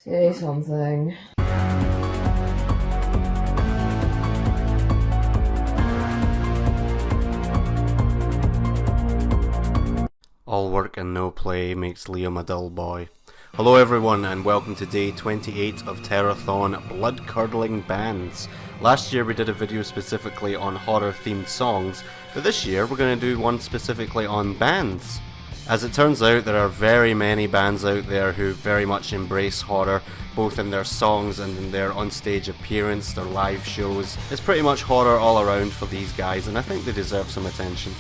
Say something. All work and no play makes Liam a dull boy. Hello everyone and welcome to day 28 of Terrorthon Bloodcurdling Bands. Last year we did a video specifically on horror themed songs, but this year we're going to do one specifically on bands. As it turns out, there are very many bands out there who very much embrace horror, both in their songs and in their onstage appearance, their live shows. It's pretty much horror all around for these guys, and I think they deserve some attention.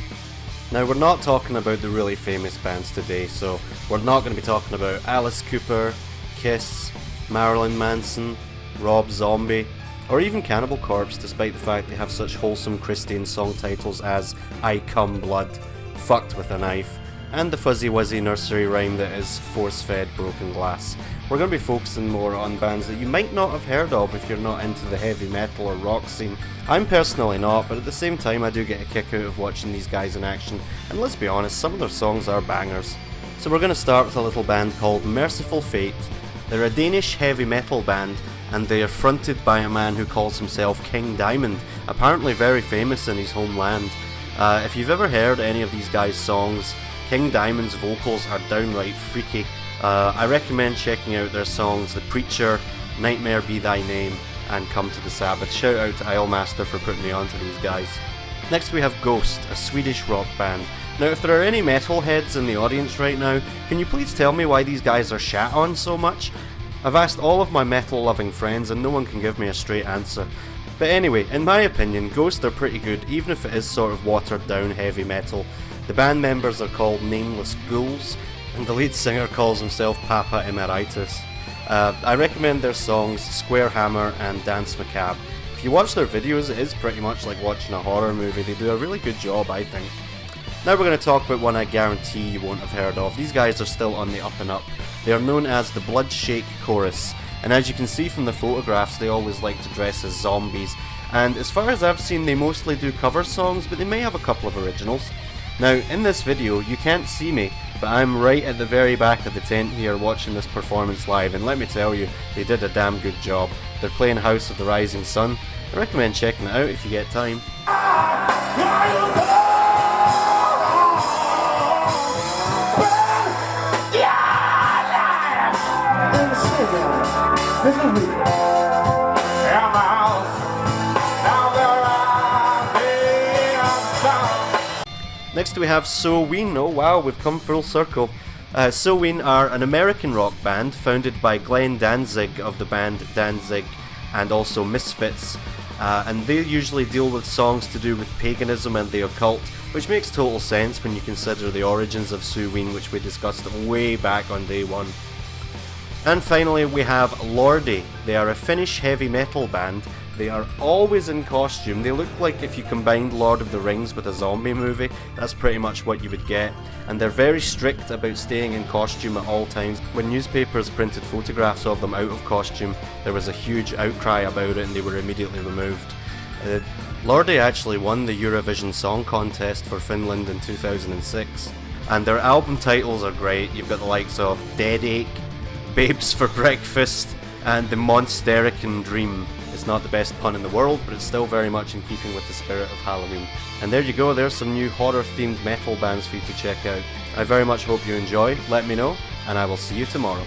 Now, we're not talking about the really famous bands today, so we're not going to be talking about Alice Cooper, Kiss, Marilyn Manson, Rob Zombie, or even Cannibal Corpse, despite the fact they have such wholesome Christian song titles as I Come Blood, Fucked with a Knife, and the fuzzy wuzzy nursery rhyme that is force-fed broken glass. We're going to be focusing more on bands that you might not have heard of if you're not into the heavy metal or rock scene. I'm personally not, but at the same time I do get a kick out of watching these guys in action, and let's be honest, some of their songs are bangers. So we're going to start with a little band called Merciful Fate. They're a Danish heavy metal band, and they are fronted by a man who calls himself King Diamond, apparently very famous in his homeland. If you've ever heard any of these guys' songs, King Diamond's vocals are downright freaky. I recommend checking out their songs The Preacher, Nightmare Be Thy Name, and Come to the Sabbath. Shout out to Islemaster for putting me onto these guys. Next we have Ghost, a Swedish rock band. Now if there are any metalheads in the audience right now, can you please tell me why these guys are shat on so much? I've asked all of my metal loving friends and no one can give me a straight answer. But anyway, in my opinion, Ghost are pretty good even if it is sort of watered down heavy metal. The band members are called Nameless Ghouls, and the lead singer calls himself Papa Emeritus. I recommend their songs Square Hammer and Dance Macabre. If you watch their videos, it is pretty much like watching a horror movie. They do a really good job, I think. Now we're going to talk about one I guarantee you won't have heard of. These guys are still on the up and up. They are known as the Bloodshake Chorus, and as you can see from the photographs, they always like to dress as zombies. And as far as I've seen, they mostly do cover songs, but they may have a couple of originals. Now, in this video, you can't see me, but I'm right at the very back of the tent here watching this performance live, and let me tell you, they did a damn good job. They're playing House of the Rising Sun. I recommend checking it out if you get time. Next we have So Ween. Oh wow, we've come full circle. So Ween are an American rock band founded by Glenn Danzig of the band Danzig and also Misfits. And they usually deal with songs to do with paganism and the occult, which makes total sense when you consider the origins of So Ween, which we discussed way back on day one. And finally we have Lordy. They are a Finnish heavy metal band. They are always in costume. They look like if you combined Lord of the Rings with a zombie movie, that's pretty much what you would get. And they're very strict about staying in costume at all times. When newspapers printed photographs of them out of costume, there was a huge outcry about it and they were immediately removed. Lordy actually won the Eurovision Song Contest for Finland in 2006. And their album titles are great. You've got the likes of Dead Ache, Babes for Breakfast, and The Monsterican Dream. It's not the best pun in the world, but it's still very much in keeping with the spirit of Halloween. And there you go, there's some new horror-themed metal bands for you to check out. I very much hope you enjoy, let me know, and I will see you tomorrow.